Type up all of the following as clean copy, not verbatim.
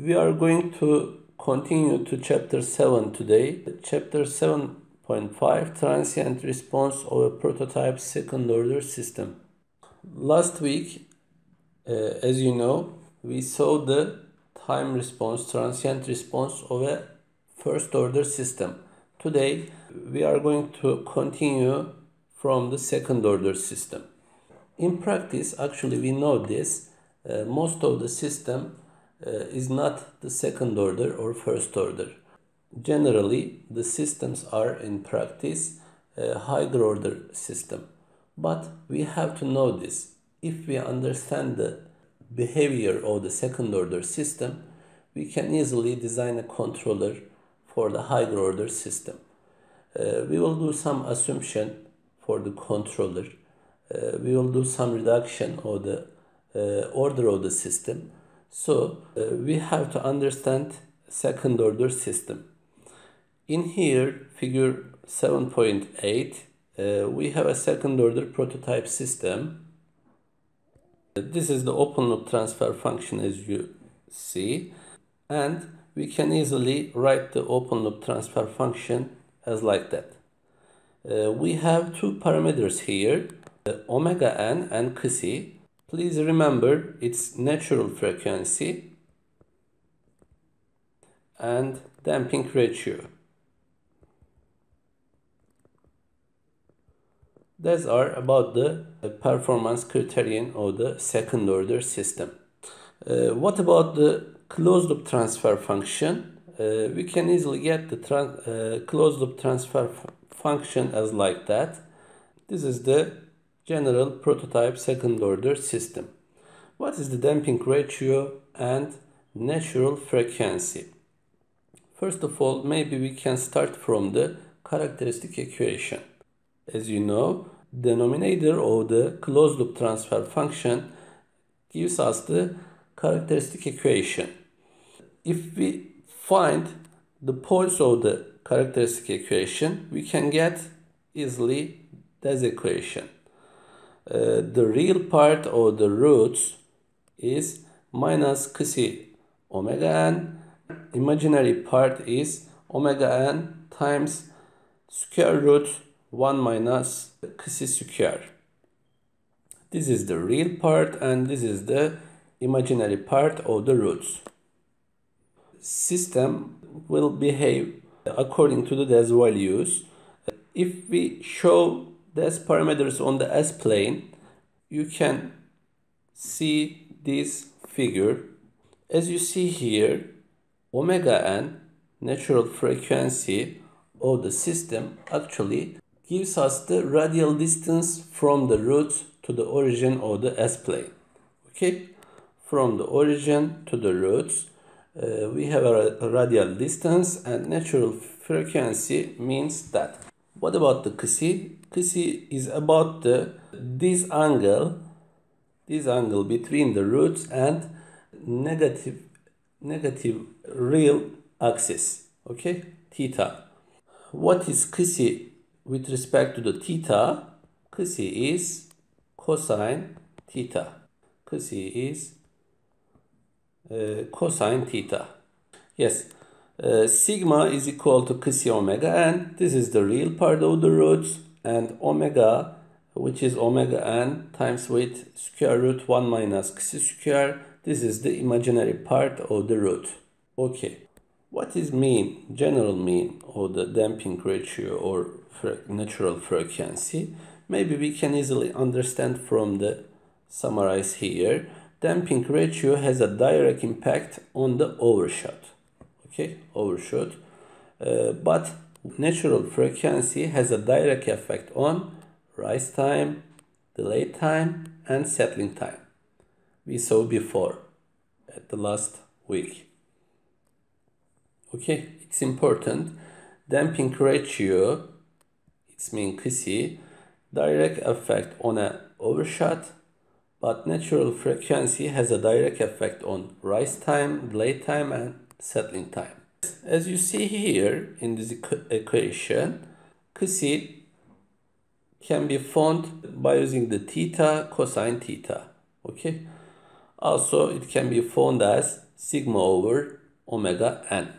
We are going to continue to chapter 7 today. Chapter 7.5, Transient Response of a Prototype Second Order System. Last week, as you know, we saw the time response, transient response of a first order system. Today, we are going to continue from the second order system. In practice, actually we know this, most of the system is not the second order or first order. Generally, the systems are in practice a higher order system. But we have to know this. If we understand the behavior of the second order system, we can easily design a controller for the higher order system. We will do some assumption for the controller. We will do some reduction of the order of the system. So we have to understand second order system. In here, figure 7.8, we have a second order prototype system. This is the open loop transfer function as you see, and we can easily write the open loop transfer function as like that. We have two parameters here, omega n and Xi. Please remember its natural frequency and damping ratio. These are about the performance criterion of the second order system. What about the closed loop transfer function? We can easily get the closed loop transfer function as like that. This is the general prototype second order system. What is the damping ratio and natural frequency? First of all, maybe we can start from the characteristic equation. As you know, denominator of the closed loop transfer function gives us the characteristic equation. If we find the poles of the characteristic equation, we can get easily this equation. The real part of the roots is minus Xi omega n. Imaginary part is omega n times square root 1 minus Xi square. This is the real part and this is the imaginary part of the roots. System will behave according to these values. If we show these parameters on the S-plane, you can see this figure. As you see here, omega n, natural frequency of the system, actually gives us the radial distance from the root to the origin of the S-plane. Okay, from the origin to the roots, we have a radial distance, and natural frequency means that. What about the Xi? Xi is about this angle between the roots and negative real axis. Okay, theta. What is Xi with respect to the theta? Xi is cosine theta. Xi is cosine theta. Yes, sigma is equal to Xi omega n. This is the real part of the roots, and omega, which is omega n times with square root 1 minus Xi square. This is the imaginary part of the root. Okay, what is mean, general mean of the damping ratio or natural frequency? Maybe we can easily understand from the summarize here. Damping ratio has a direct impact on the overshoot. Okay, overshoot. But natural frequency has a direct effect on rise time, delay time, and settling time. We saw before at the last week. Okay, it's important. Damping ratio, it's mean Xi, direct effect on an overshot, but natural frequency has a direct effect on rise time, delay time, and settling time. As you see here in this equation, Xi can be found by using the theta cosine theta. Okay. Also, it can be found as sigma over omega n.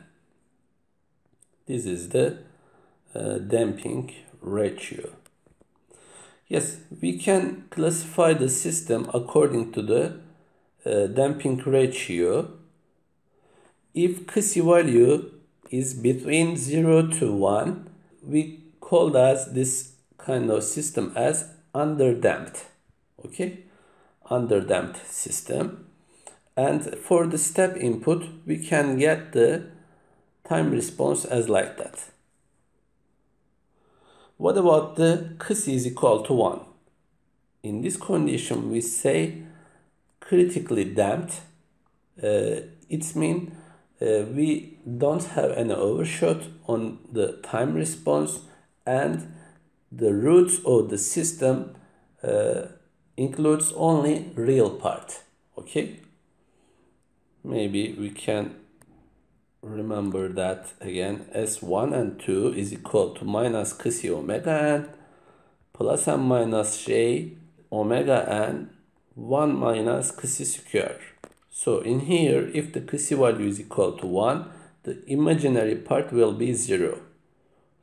This is the damping ratio. Yes, we can classify the system according to the damping ratio. If Kc value is between 0 to 1, we call as this kind of system as underdamped. Okay, underdamped system. And for the step input, we can get the time response as like that. What about the Kc is equal to 1? In this condition, we say critically damped. It means we don't have any overshoot on the time response, and the roots of the system includes only real part. Okay, maybe we can remember that again. S1 and 2 is equal to minus Kc omega n plus and minus j omega n 1 minus Kc square. So in here, if the Kc value is equal to 1, the imaginary part will be 0.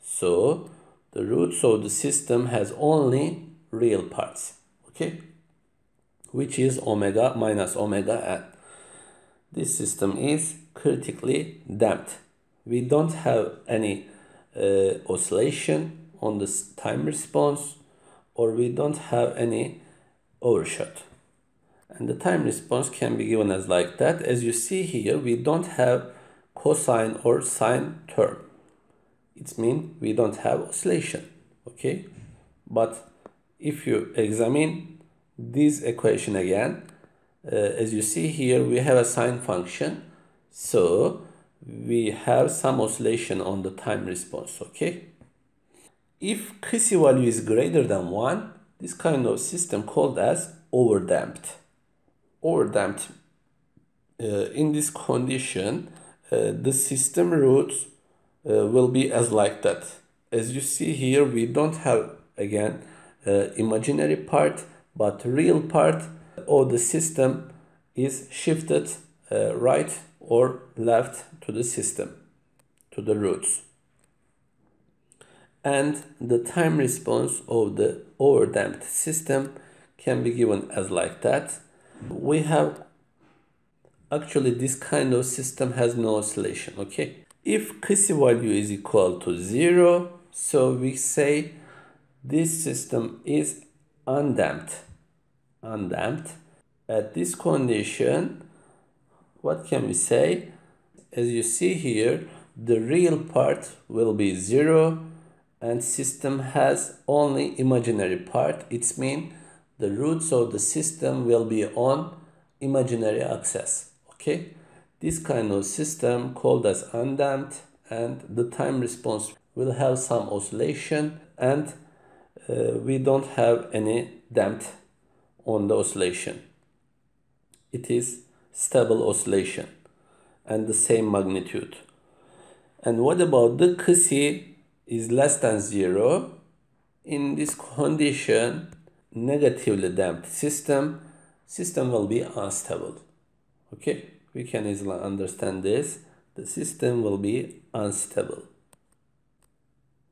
So the roots of the system has only real parts, okay, which is omega minus omega n. This system is critically damped. We don't have any oscillation on the time response, or we don't have any overshot. And the time response can be given as like that. As you see here, we don't have cosine or sine term. It means we don't have oscillation, okay? But if you examine this equation again, as you see here, we have a sine function. So we have some oscillation on the time response, okay? If Kc value is greater than 1, this kind of system called as overdamped. Overdamped. In this condition, the system roots will be as like that. As you see here, we don't have again imaginary part, but real part of the system is shifted right or left to the system, to the roots. And the time response of the overdamped system can be given as like that. We have actually this kind of system has no oscillation, okay? If Kc value is equal to 0, so we say this system is undamped. Undamped. At this condition, what can we say? As you see here, the real part will be 0 and system has only imaginary part. It means the roots of the system will be on imaginary axis. Okay, this kind of system called as undamped, and the time response will have some oscillation, and we don't have any damped on the oscillation. It is stable oscillation and the same magnitude. And what about the Kc is less than 0? In this condition, negatively damped system will be unstable. Okay, we can easily understand this. The system will be unstable.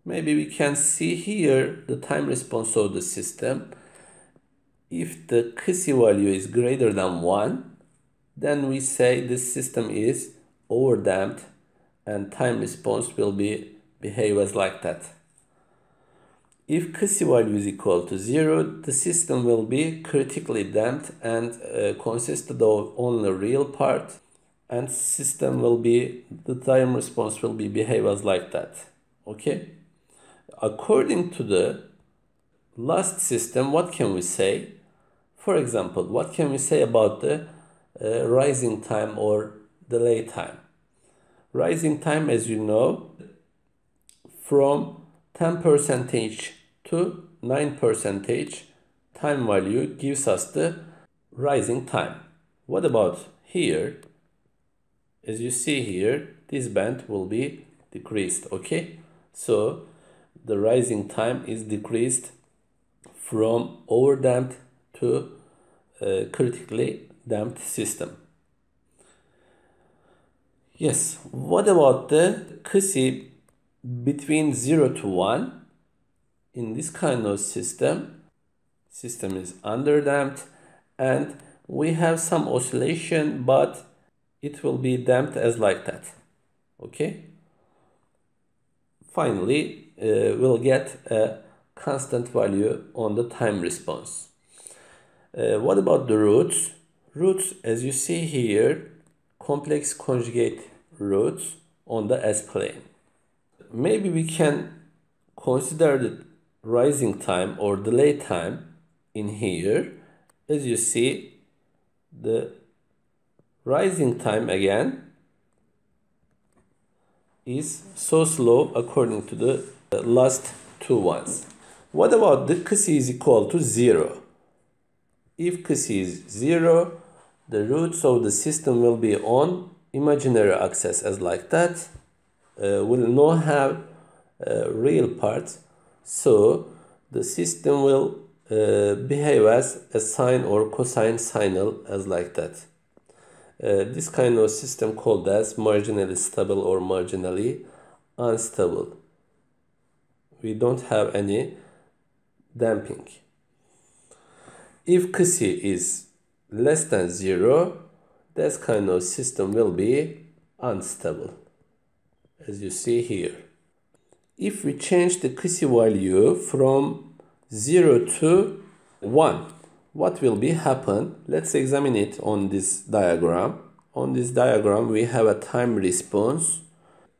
Maybe we can see here the time response of the system. If the Kc value is greater than 1, then we say this system is overdamped and time response will behave as like that. If Kc value is equal to 0, the system will be critically damped and consisted of only real part, and system will be, the time response will behave as like that. Okay? According to the last system, what can we say? For example, what can we say about the rising time or delay time? Rising time, as you know, from 10% to 9% time value gives us the rising time. What about here? As you see here, this band will be decreased, okay? So the rising time is decreased from overdamped to critically damped system. Yes, what about the Xi between 0 to 1? In this kind of system is underdamped and we have some oscillation, but it will be damped as like that. Okay. Finally, we'll get a constant value on the time response. What about the roots? Roots, as you see here, complex conjugate roots on the S-plane. Maybe we can consider the rising time or delay time in here. As you see, the rising time again is so slow according to the last two ones. What about the Xi is equal to 0? If Xi is 0, the roots of the system will be on imaginary axis as like that. Will not have real parts, so the system will behave as a sine or cosine signal as like that. This kind of system called as marginally stable or marginally unstable. We don't have any damping. If Xi is less than 0, this kind of system will be unstable, as you see here. If we change the Xi value from 0 to 1, what will be happen? Let's examine it on this diagram. On this diagram, we have a time response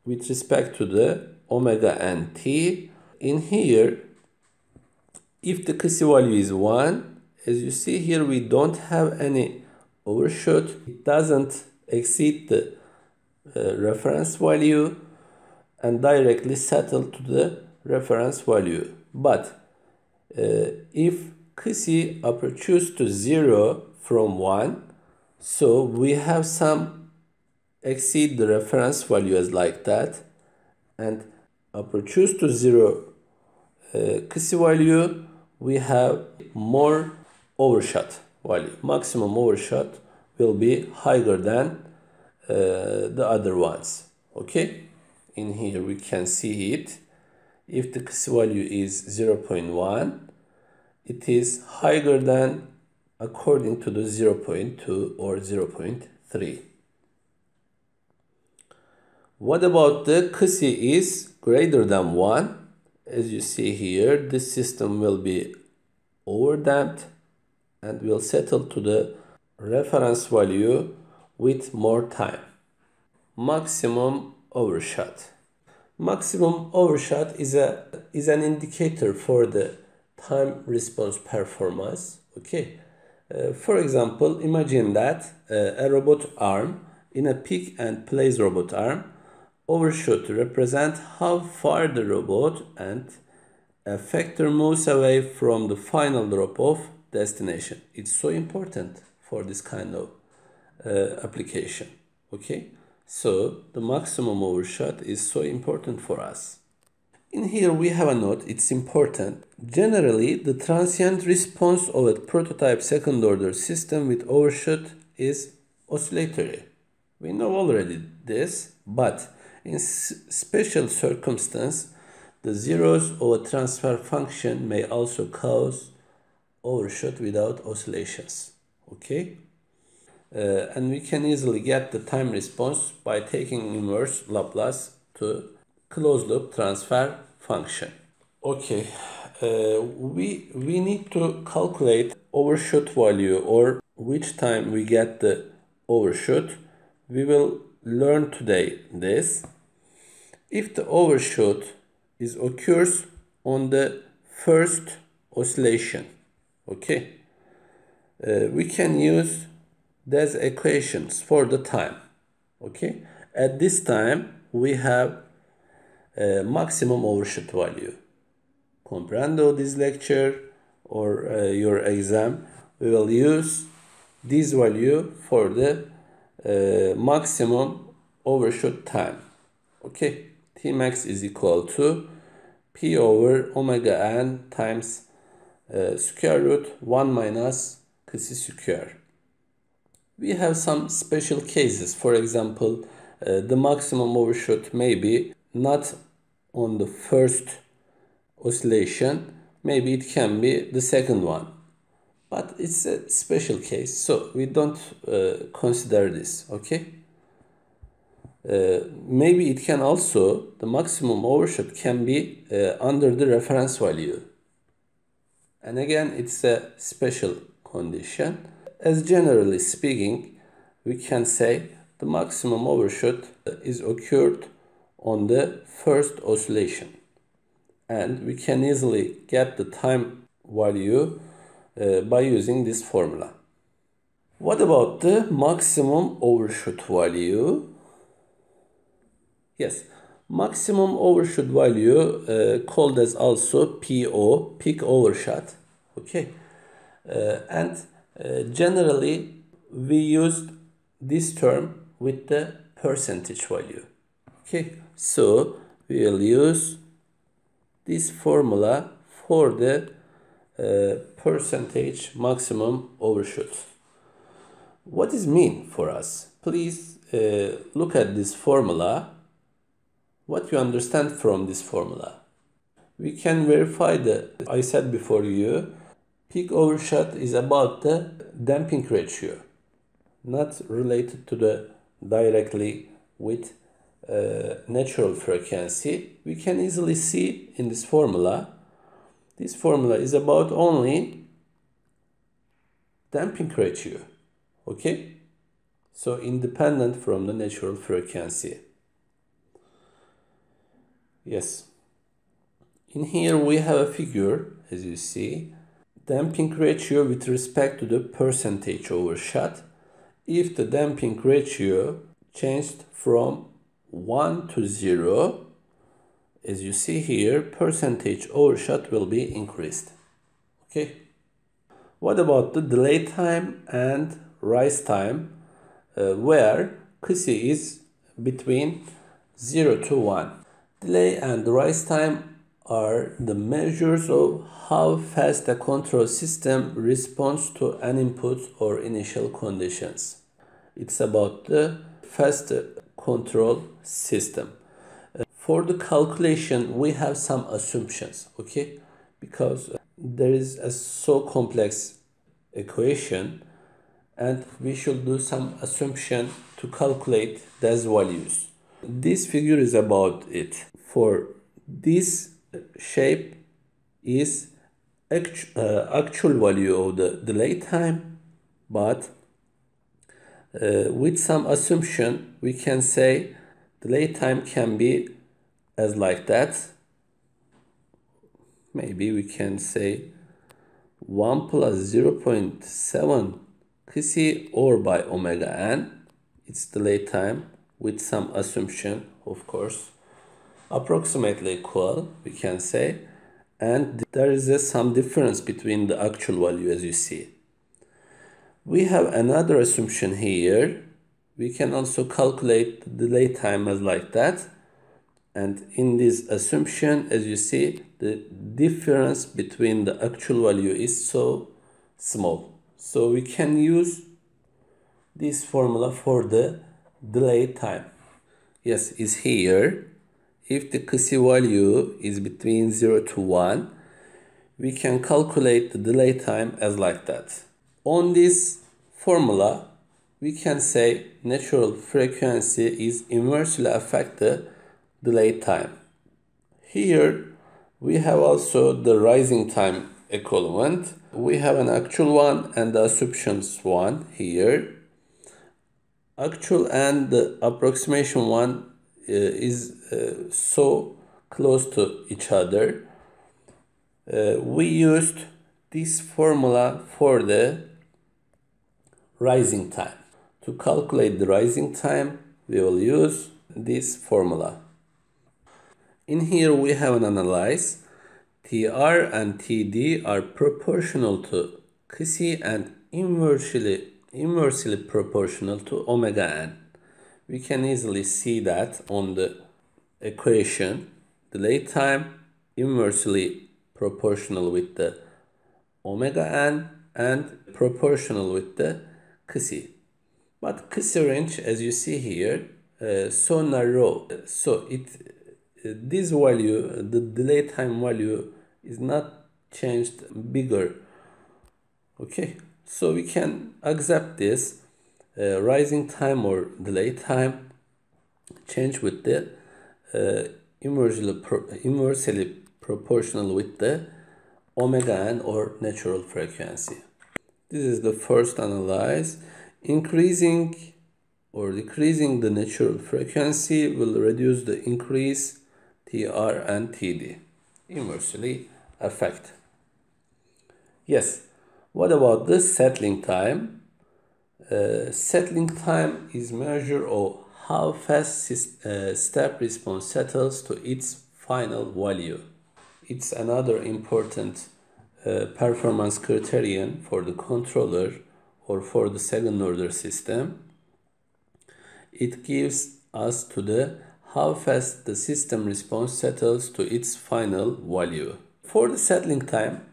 with respect to the omega and t. In here, if the Xi value is 1, as you see here, we don't have any overshoot. It doesn't exceed the reference value and directly settle to the reference value. But if Xi approaches to 0 from 1, so we have some exceed the reference value as like that, and approaches to 0 Xi value, we have more overshot value. Maximum overshot will be higher than the other ones. Okay, in here we can see it. If the Xi value is 0.1, it is higher than according to the 0.2 or 0.3. What about the Xi is greater than 1? As you see here, this system will be overdamped and will settle to the reference value with more time. Maximum overshot. Maximum overshot is an indicator for the time response performance. Okay. For example, imagine that a robot arm in a pick and place robot arm overshoot represent how far the robot and effector moves away from the final drop-off destination. It's so important for this kind of application. Okay, so the maximum overshot is so important for us. In here we have a note, it's important. Generally, the transient response of a prototype second-order system with overshoot is oscillatory. We know already this, but in special circumstance, the zeros of a transfer function may also cause overshoot without oscillations. Okay? And we can easily get the time response by taking inverse Laplace to closed loop transfer function. Okay, we need to calculate overshoot value or which time we get the overshoot. We will learn today this. If the overshoot occurs on the first oscillation, okay, we can use these equations for the time. Okay, at this time we have a maximum overshoot value. Comprendo this lecture or your exam, we will use this value for the maximum overshoot time. Okay, Tmax is equal to P over omega n times square root 1 minus Xi square. We have some special cases. For example, the maximum overshoot may be not on the first oscillation, maybe it can be the second one. But it's a special case, so we don't consider this, okay? Maybe it can also, the maximum overshoot can be under the reference value. And again, it's a special condition. As generally speaking, we can say the maximum overshoot is occurred on the first oscillation. And we can easily get the time value by using this formula. What about the maximum overshoot value? Yes, maximum overshoot value called as also PO, peak overshot. Okay, and generally we used this term with the percentage value. Okay, so we will use this formula for the percentage maximum overshoot. What does it mean for us? Please look at this formula. What you understand from this formula? We can verify I said before you, peak overshot is about the damping ratio, not related to the directly with natural frequency. We can easily see in this formula, this formula is about only damping ratio, okay? So independent from the natural frequency. Yes. In here we have a figure, as you see, damping ratio with respect to the percentage overshot. If the damping ratio changed from 1 to 0, as you see here, percentage overshot will be increased. Okay. What about the delay time and rise time, where Kc is between 0 to 1? Delay and rise time are the measures of how fast the control system responds to an input or initial conditions. It's about the fast control system. For the calculation, we have some assumptions, okay? Because there is a so complex equation and we should do some assumption to calculate those values. This figure is about it. For this shape is actual value of the delay time, but with some assumption we can say delay time can be as like that. Maybe we can say 1 plus 0.7 Kc or by omega n. It's delay time with some assumption, of course, approximately equal, we can say, and there is some difference between the actual value, as you see. We have another assumption here. We can also calculate the delay time as like that, and in this assumption, as you see, the difference between the actual value is so small. So we can use this formula for the delay time. Yes, is here. If the Kc value is between 0 to 1, we can calculate the delay time as like that. On this formula, we can say natural frequency is inversely affect the delay time. Here, we have also the rising time equivalent. We have an actual one and the assumptions one here. Actual and the approximation one is so close to each other. We used this formula for the rising time. To calculate the rising time, we will use this formula. In here we have an analyze. Tr and Td are proportional to Kc and inversely proportional to omega n. We can easily see that on the equation. Delay time inversely proportional with the omega n and proportional with the Kc. But Kc range, as you see here, so narrow, so this value, the delay time value, is not changed bigger. Okay, so we can accept this rising time or delay time change with the inversely proportional with the omega n or natural frequency. This is the first analyze. Increasing or decreasing the natural frequency will reduce the increase TR and TD. Inversely affect. Yes. What about the settling time? Settling time is measure of how fast step response settles to its final value. It's another important performance criterion for the controller or for the second order system. It gives us to the how fast the system response settles to its final value. For the settling time,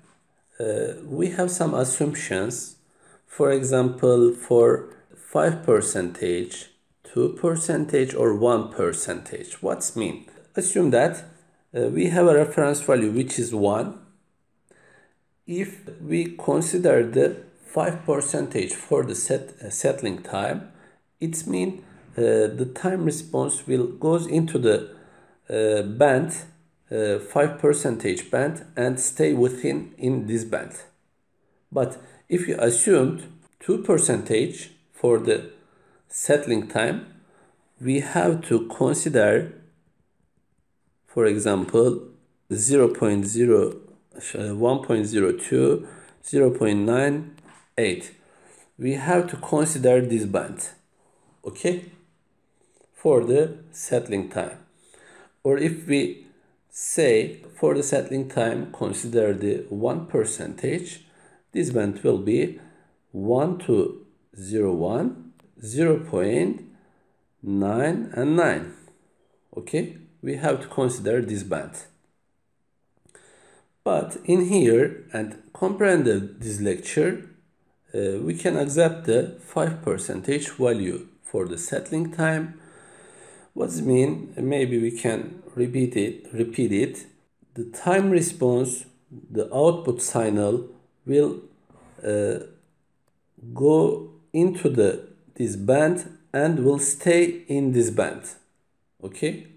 we have some assumptions. For example, for 5%, 2%, or 1%. What's mean? Assume that we have a reference value which is 1. If we consider the 5% for the settling time, it means the time response will goes into the band, 5% band, and stay within in this band. But if you assumed 2% for the settling time, we have to consider, for example, 0.0, 1.02, 0.98. We have to consider this band, okay, for the settling time. Or if we say for the settling time consider the 1%, this band will be 1 to 0.1, 0.9 and 9. Okay, we have to consider this band. But in here and comprehend this lecture, we can accept the 5% value for the settling time. What does it mean? Maybe we can repeat it. The time response, the output signal will go into this band and will stay in this band. Okay,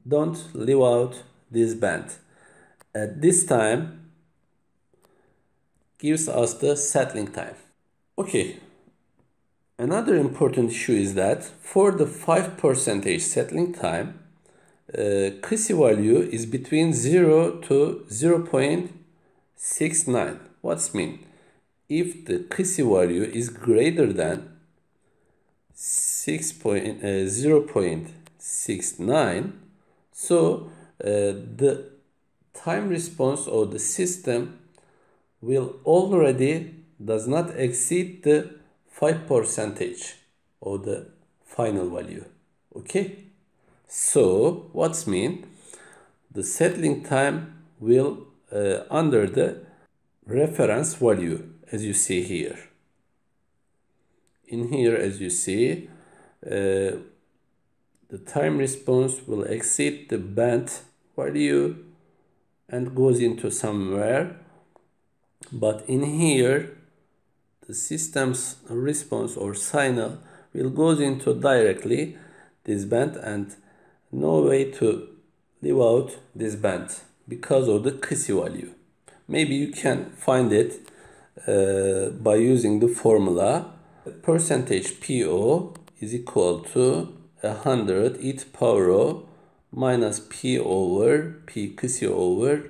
don't leave out this band. At this time gives us the settling time. Okay, another important issue is that for the 5% settling time, Crissy value is between 0 to 0.69. What's mean? If the Crissy value is greater than 0.69, so the time response of the system will already does not exceed the 5% of the final value. Okay, so what's mean? The settling time will under the reference value, as you see here. In here, as you see, the time response will exceed the band value and goes into somewhere. But in here, the system's response or signal will go into directly this band and no way to leave out this band because of the Crissy value. Maybe you can find it by using the formula. Percentage PO is equal to 100 e to power O minus P over P Crissy over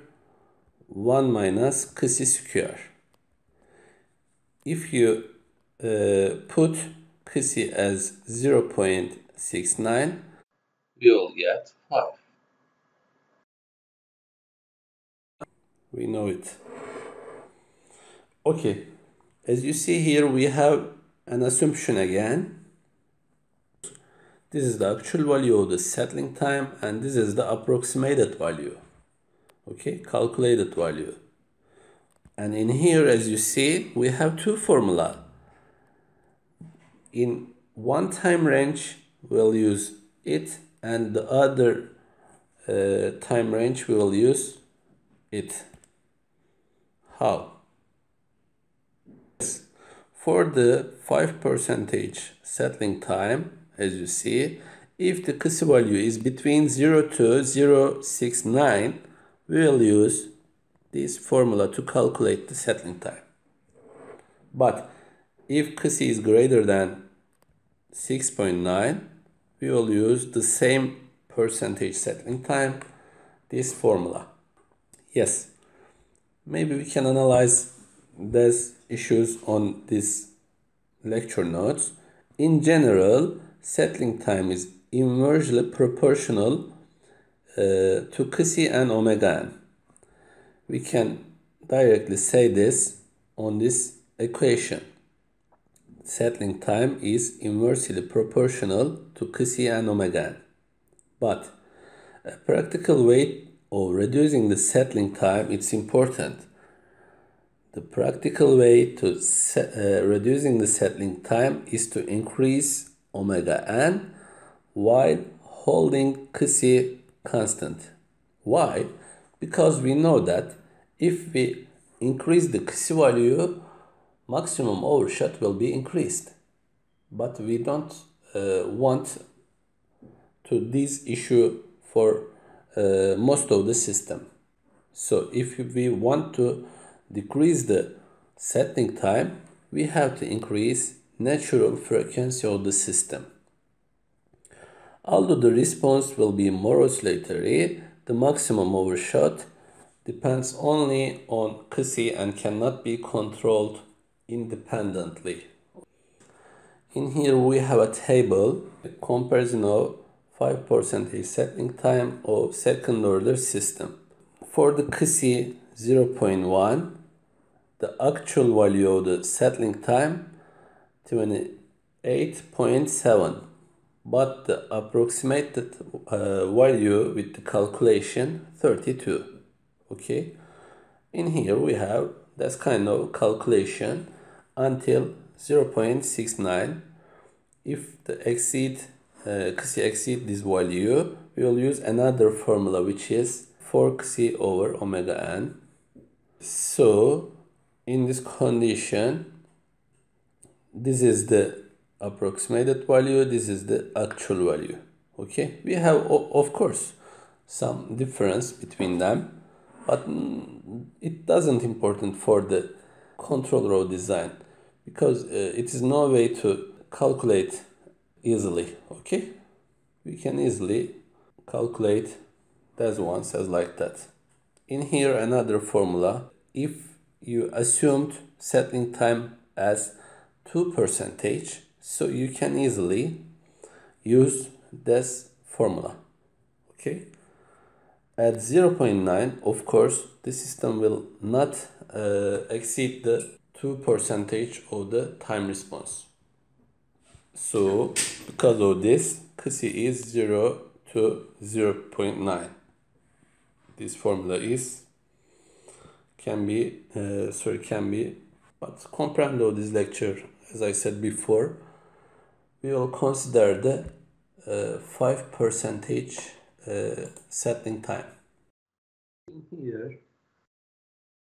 1 minus Crissy square. If you put Crissy as 0.69, we will get 5. We know it. Okay, as you see here, we have an assumption again. This is the actual value of the settling time and this is the approximated value. Okay, calculated value. And in here, as you see, we have two formula. In one time range, we'll use it, and the other time range we will use it. How? For the 5% settling time, as you see, if the Kısı value is between 0 to 0.69, we will use this formula to calculate the settling time. But if Kısı is greater than 6.9, we will use the same percentage settling time, this formula. Yes, maybe we can analyze these issues on this lecture notes. In general, settling time is inversely proportional to Kısı and omega n. We can directly say this on this equation. Settling time is inversely proportional to Kısı and omega n. But a practical way of reducing the settling time, it's important. The practical way to reducing the settling time is to increase omega n while holding Kısı constant. Why? Because we know that if we increase the Kısı value, maximum overshot will be increased. But we don't want to this issue for most of the system. So if we want to decrease the settling time, we have to increase natural frequency of the system. Although the response will be more oscillatory, the maximum overshot depends only on Kısı and cannot be controlled independently. In here we have a table, a comparison of 5% settling time of second order system. For the Kısı 0.1, the actual value of the settling time 28.7, but the approximated value with the calculation 32. Okay, in here we have this kind of calculation until 0.69. If the Kısı exceed this value, we will use another formula, which is 4 Kısı over omega n. So in this condition, this is the approximated value, this is the actual value. Okay, we have of course some difference between them, but it doesn't important for the control row design, because it is no way to calculate easily. Okay, we can easily calculate those ones as like that. In here another formula, if you assumed settling time as 2%, so you can easily use this formula. Okay, at 0.9, of course the system will not exceed the 2% of the time response. So because of this, Kısı is 0 to 0.9. This formula can be, but comprehend of this lecture, as I said before, we will consider the 5% settling time. In here